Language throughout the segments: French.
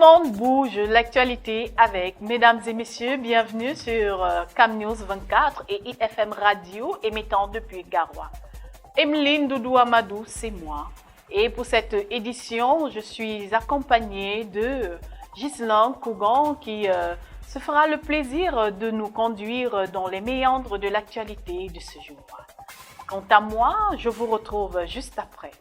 monde bouge, l'actualité avec. Mesdames et messieurs, bienvenue sur Cam News 24 et IFM Radio émettant depuis Garoua. Emeline Doudou Amadou, c'est moi. Et pour cette édition, je suis accompagnée de Ghislain Kougan qui se fera le plaisir de nous conduire dans les méandres de l'actualité de ce jour. Quant à moi, je vous retrouve juste après.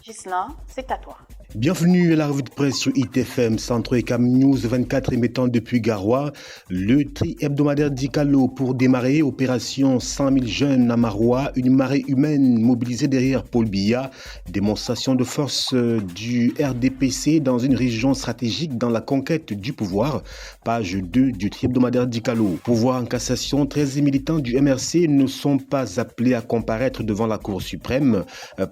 Ghislain, c'est à toi. Bienvenue à la revue de presse sur ITFM, Centre et Cam News 24 émettant depuis Garoua. Le tri hebdomadaire d'Icalo pour démarrer opération 100 000 jeunes à Maroua, une marée humaine mobilisée derrière Paul Biya. Démonstration de force du RDPC dans une région stratégique dans la conquête du pouvoir. Page 2 du tri hebdomadaire d'Icalo. Pouvoir en cassation, 13 militants du MRC ne sont pas appelés à comparaître devant la Cour suprême.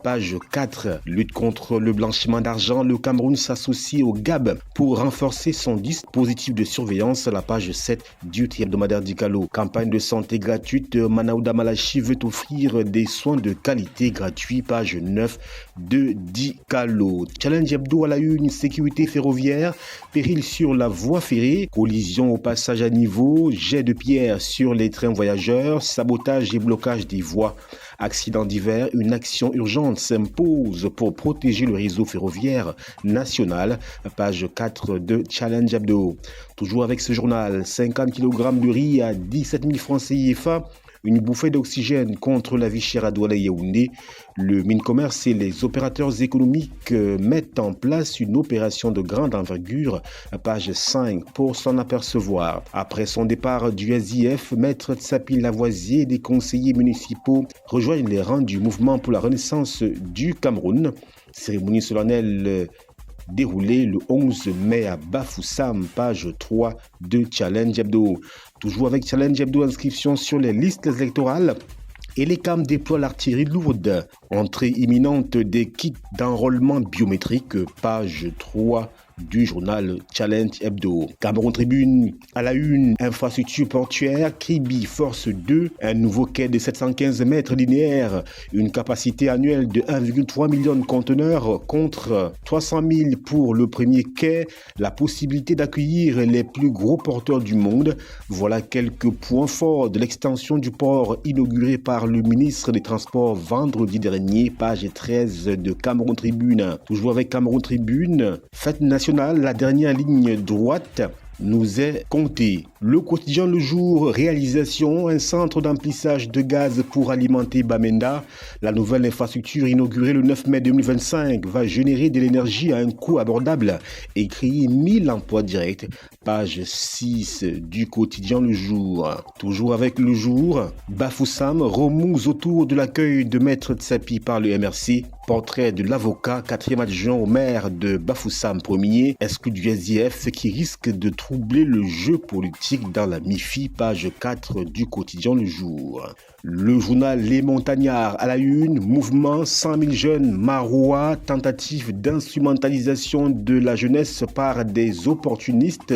Page 4, lutte contre le blanchiment d'argent. Le Cameroun s'associe au GAB pour renforcer son dispositif de surveillance. La page 7 du hebdomadaire d'Icalo. Campagne de santé gratuite. Manaouda Malachi veut offrir des soins de qualité gratuits. Page 9 de d'Icalo. Challenge hebdo à la une. Sécurité ferroviaire. Péril sur la voie ferrée. Collision au passage à niveau. Jet de pierre sur les trains voyageurs. Sabotage et blocage des voies. Accident divers, une action urgente s'impose pour protéger le réseau ferroviaire national. Page 4 de Challenge Hebdo. Toujours avec ce journal, 50 kg de riz à 17 000 francs CFA. Une bouffée d'oxygène contre la vie chère à Douala et Yaoundé. Le Mincommerce et les opérateurs économiques mettent en place une opération de grande envergure, page 5, pour s'en apercevoir. Après son départ du SIF, Maître Tsapi Lavoisier et des conseillers municipaux rejoignent les rangs du mouvement pour la renaissance du Cameroun. Cérémonie solennelle déroulée le 11 mai à Bafoussam, page 3 de Challenge Hebdo. Toujours avec Challenge Hebdo, inscription sur les listes électorales. Et les CAM déploient l'artillerie lourde. Entrée imminente des kits d'enrôlement biométrique, page 3 du journal Challenge Hebdo. Cameroun Tribune à la une, infrastructure portuaire, Kribi Force 2, un nouveau quai de 715 mètres linéaires, une capacité annuelle de 1,3 million de conteneurs contre 300 000 pour le premier quai, la possibilité d'accueillir les plus gros porteurs du monde. Voilà quelques points forts de l'extension du port inauguré par le ministre des Transports vendredi dernier, page 13 de Cameroun Tribune. Toujours avec Cameroun Tribune, fête nationale, la dernière ligne droite nous est comptée. Le quotidien Le Jour, réalisation, un centre d'emplissage de gaz pour alimenter Bamenda. La nouvelle infrastructure inaugurée le 9 mai 2025 va générer de l'énergie à un coût abordable et créer 1000 emplois directs. Page 6 du quotidien Le Jour. Toujours avec Le Jour, Bafoussam remous autour de l'accueil de Maître Tsapi par le MRC. Portrait de l'avocat, 4e adjoint au maire de Bafoussam 1er, exclu du SIF, qui risque de troubler le jeu politique dans la MIFI, page 4 du quotidien Le Jour. Le journal Les Montagnards à la une, mouvement 100 000 jeunes Maroua, tentative d'instrumentalisation de la jeunesse par des opportunistes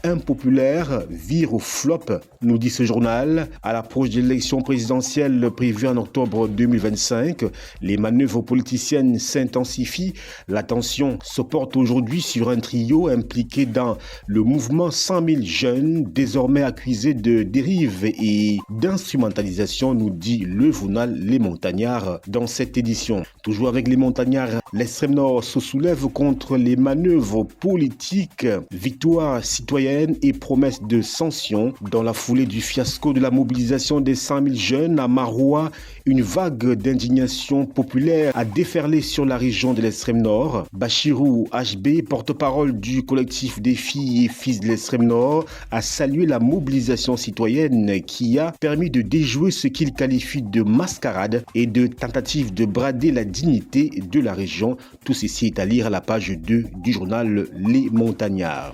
impopulaire vire au flop, nous dit ce journal. À l'approche de l'élection présidentielle prévue en octobre 2025, les manœuvres politiciennes s'intensifient. L'attention se porte aujourd'hui sur un trio impliqué dans le mouvement 100 000 jeunes, désormais accusé de dérive et d'instrumentalisation, nous dit le journal Les Montagnards dans cette édition. Toujours avec Les Montagnards, l'extrême nord se soulève contre les manœuvres politiques. Victoire citoyenne et promesse de sanctions. Dans la foulée du fiasco de la mobilisation des 100 000 jeunes à Maroua, une vague d'indignation populaire a déferlé sur la région de l'extrême nord. Bachirou HB, porte-parole du collectif des filles et fils de l'extrême nord, a salué la mobilisation citoyenne qui a permis de déjouer ce qu'il qualifie de mascarade et de tentative de brader la dignité de la région. Tout ceci est à lire à la page 2 du journal Les Montagnards.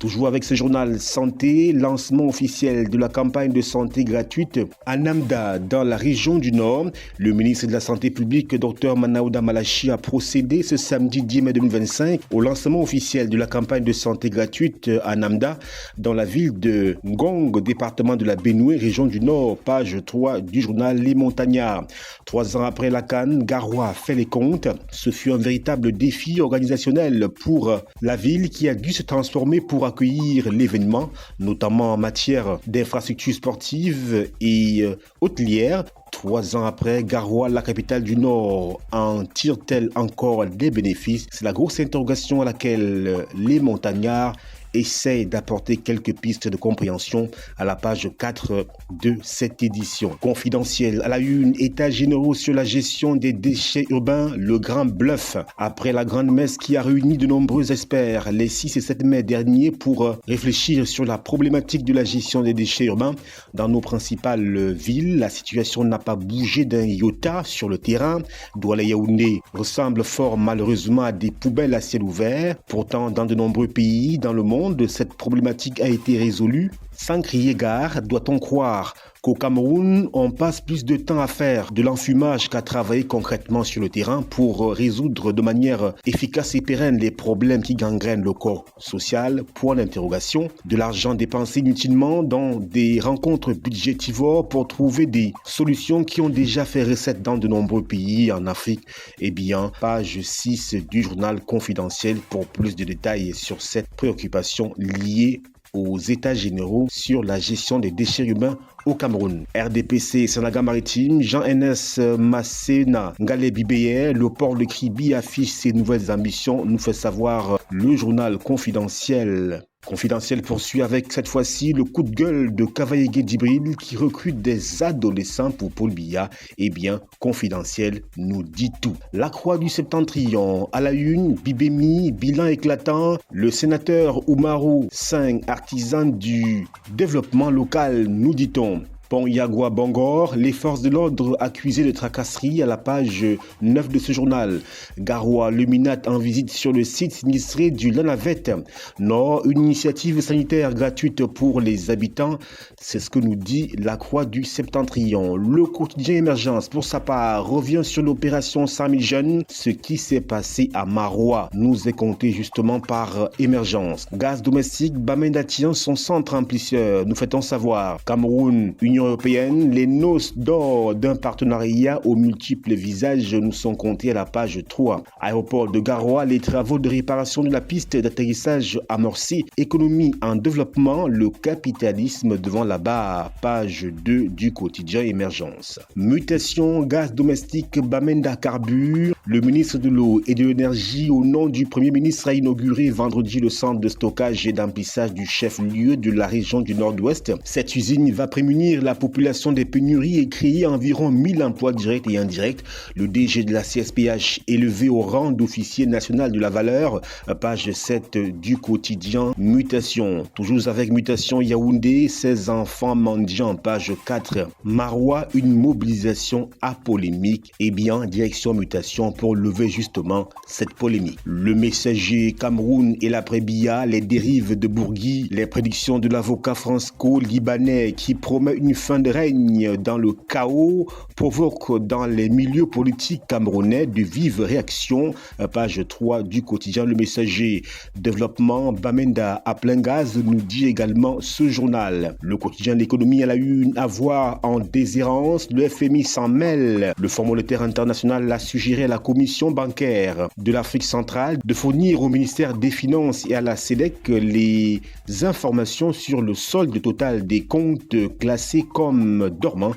Toujours avec ce journal santé, lancement officiel de la campagne de santé gratuite à Namda dans la région du Nord. Le ministre de la Santé publique, Dr Manaouda Malachi, a procédé ce samedi 10 mai 2025 au lancement officiel de la campagne de santé gratuite à Namda dans la ville de Ngong, département de la Benue, région du Nord. Page 3 du journal Les Montagnards. 3 ans après la Cannes, Garoua fait les comptes. Ce fut un véritable défi organisationnel pour la ville qui a dû se transformer pour accueillir l'événement, notamment en matière d'infrastructures sportives et hôtelières. 3 ans après, Garoua, la capitale du Nord, en tire-t-elle encore des bénéfices? C'est la grosse interrogation à laquelle les montagnards essaie d'apporter quelques pistes de compréhension à la page 4 de cette édition. Confidentiel à la une, états généraux sur la gestion des déchets urbains, le grand bluff. Après la grande messe qui a réuni de nombreux experts les 6 et 7 mai derniers pour réfléchir sur la problématique de la gestion des déchets urbains dans nos principales villes, la situation n'a pas bougé d'un iota sur le terrain. Douala Yaoundé ressemble fort malheureusement à des poubelles à ciel ouvert. Pourtant, dans de nombreux pays dans le monde, cette problématique a été résolue. Sans crier gare, doit-on croire qu'au Cameroun, on passe plus de temps à faire de l'enfumage qu'à travailler concrètement sur le terrain pour résoudre de manière efficace et pérenne les problèmes qui gangrènent le corps social? Point d'interrogation. De l'argent dépensé inutilement dans des rencontres budgétivores pour trouver des solutions qui ont déjà fait recette dans de nombreux pays en Afrique. Eh bien, page 6 du journal confidentiel pour plus de détails sur cette préoccupation liée aux états généraux sur la gestion des déchets humains au Cameroun. RDPC, Sénégal Maritime, Jean-Enes Massena Ngalé-Bibéer, le port de Kribi affiche ses nouvelles ambitions, nous fait savoir le journal confidentiel. Confidentiel poursuit avec cette fois-ci le coup de gueule de Kavayegué Djibril qui recrute des adolescents pour Paul Biya. Eh bien, Confidentiel nous dit tout. La Croix du Septentrion, à la une, Bibémi, bilan éclatant. Le sénateur Oumarou Singh, artisan du développement local, nous dit-on. Pont Yagua Bangor, les forces de l'ordre accusées de tracasserie à la page 9 de ce journal. Garoua, le Minat en visite sur le site sinistré du Lanavette. Nord, une initiative sanitaire gratuite pour les habitants. C'est ce que nous dit la Croix du Septentrion. Le quotidien Émergence, pour sa part, revient sur l'opération 100 000 jeunes. Ce qui s'est passé à Maroua nous est compté justement par Émergence. Gaz domestique, Bamenda tient son centre amplisseur. Nous fait-on savoir. Cameroun, Union européenne, les noces d'or d'un partenariat aux multiples visages nous sont comptés à la page 3. Aéroport de Garoua, les travaux de réparation de la piste d'atterrissage amorcés. Économie en développement, le capitalisme devant la barre. Page 2 du quotidien Émergence. Mutation, gaz domestique, Bamenda carbure. Le ministre de l'eau et de l'énergie, au nom du Premier ministre, a inauguré vendredi le centre de stockage et d'emplissage du chef-lieu de la région du Nord-Ouest. Cette usine va prémunir la population des pénuries et créer environ 1000 emplois directs et indirects. Le DG de la CSPH élevé au rang d'officier national de la valeur. Page 7 du quotidien Mutation. Toujours avec Mutation, Yaoundé, 16 enfants mendiants. Page 4. Maroua, une mobilisation apolémique. Eh bien, direction Mutation pour lever justement cette polémique. Le Messager, Cameroun et l'après-Biya, les dérives de Bourgui, les prédictions de l'avocat franco-libanais qui promet une fin de règne dans le chaos provoque dans les milieux politiques camerounais de vives réactions. Page 3 du quotidien Le Messager. Développement, Bamenda à plein gaz, nous dit également ce journal. Le quotidien L'économie à la une, avoir en déshérence, le FMI s'en mêle. Le Fonds monétaire international a suggéré à la Commission bancaire de l'Afrique centrale de fournir au ministère des Finances et à la SEDEC les informations sur le solde total des comptes classés comme dormants.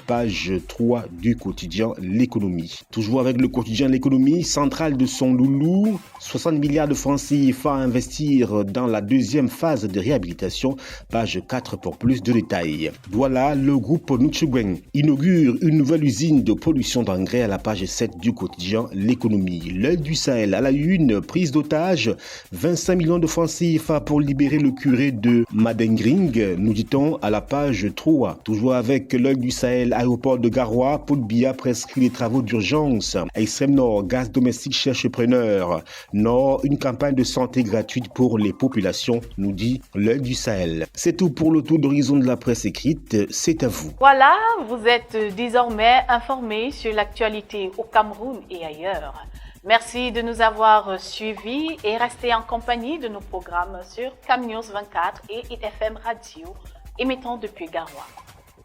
Page 3 du quotidien L'économie. Toujours avec le quotidien L'économie, centrale de son loulou, 60 milliards de francs CFA à investir dans la deuxième phase de réhabilitation. Page 4 pour plus de détails. Voilà, le groupe Nuchugwen inaugure une nouvelle usine de production d'engrais à la page 7 du quotidien protégeant l'économie. L'œil du Sahel à la une, prise d'otage, 25 millions de francs CFA pour libérer le curé de Madengring, nous dit-on à la page 3. Toujours avec l'œil du Sahel, aéroport de Garoua, Paul Biya prescrit les travaux d'urgence. Extrême Nord, gaz domestique cherche preneur. Nord, une campagne de santé gratuite pour les populations, nous dit l'œil du Sahel. C'est tout pour le tour d'horizon de la presse écrite, c'est à vous. Voilà, vous êtes désormais informés sur l'actualité au Cameroun et ailleurs. Merci de nous avoir suivis et restez en compagnie de nos programmes sur CamNews 24 et IFM Radio, émettant depuis Garoua.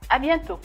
À bientôt.